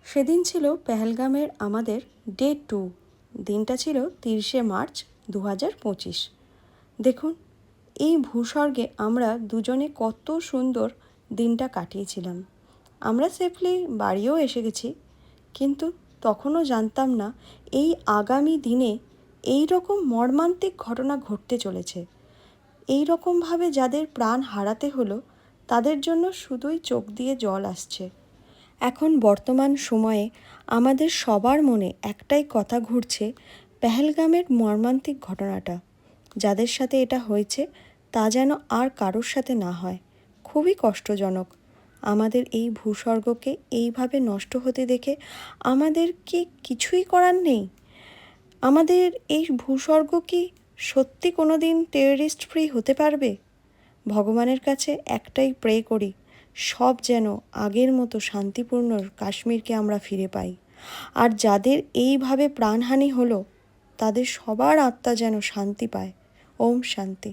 সেদিন ছিল পেহেলগামের আমাদের ডে 2। দিনটা ছিল 30শে মার্চ 2025। দেখুন, এই ভূস্বর্গে আমরা দুজনে কত সুন্দর দিনটা কাটিয়েছিলাম। আমরা সেফলি বাড়িও এসে গেছি, কিন্তু তখনও জানতাম না এই আগামী দিনে এই রকম মর্মান্তিক ঘটনা ঘটতে চলেছে। এই রকমভাবে যাদের প্রাণ হারাতে হলো তাদের জন্য শুধুই চোখ দিয়ে জল আসছে। এখন বর্তমান সময়ে আমাদের সবার মনে একটাই কথা ঘুরছে, পেহেলগামের মর্মান্তিক ঘটনাটা। যাদের সাথে এটা হয়েছে তা যেন আর কারোর সাথে না হয়। খুবই কষ্টজনক। আমাদের এই ভূস্বর্গকে এইভাবে নষ্ট হতে দেখে আমাদের কি কিছুই করার নেই? আমাদের এই ভূস্বর্গ কি সত্যি কোনো দিন টেররিস্ট ফ্রি হতে পারবে? ভগবানের কাছে একটাই প্রে করি, সব যেন আগের মতো শান্তিপূর্ণ কাশ্মীরকে আমরা ফিরে পাই। আর যাদের এইভাবে প্রাণহানি হলো তাদের সবার আত্মা যেন শান্তি পায়। ওম শান্তি।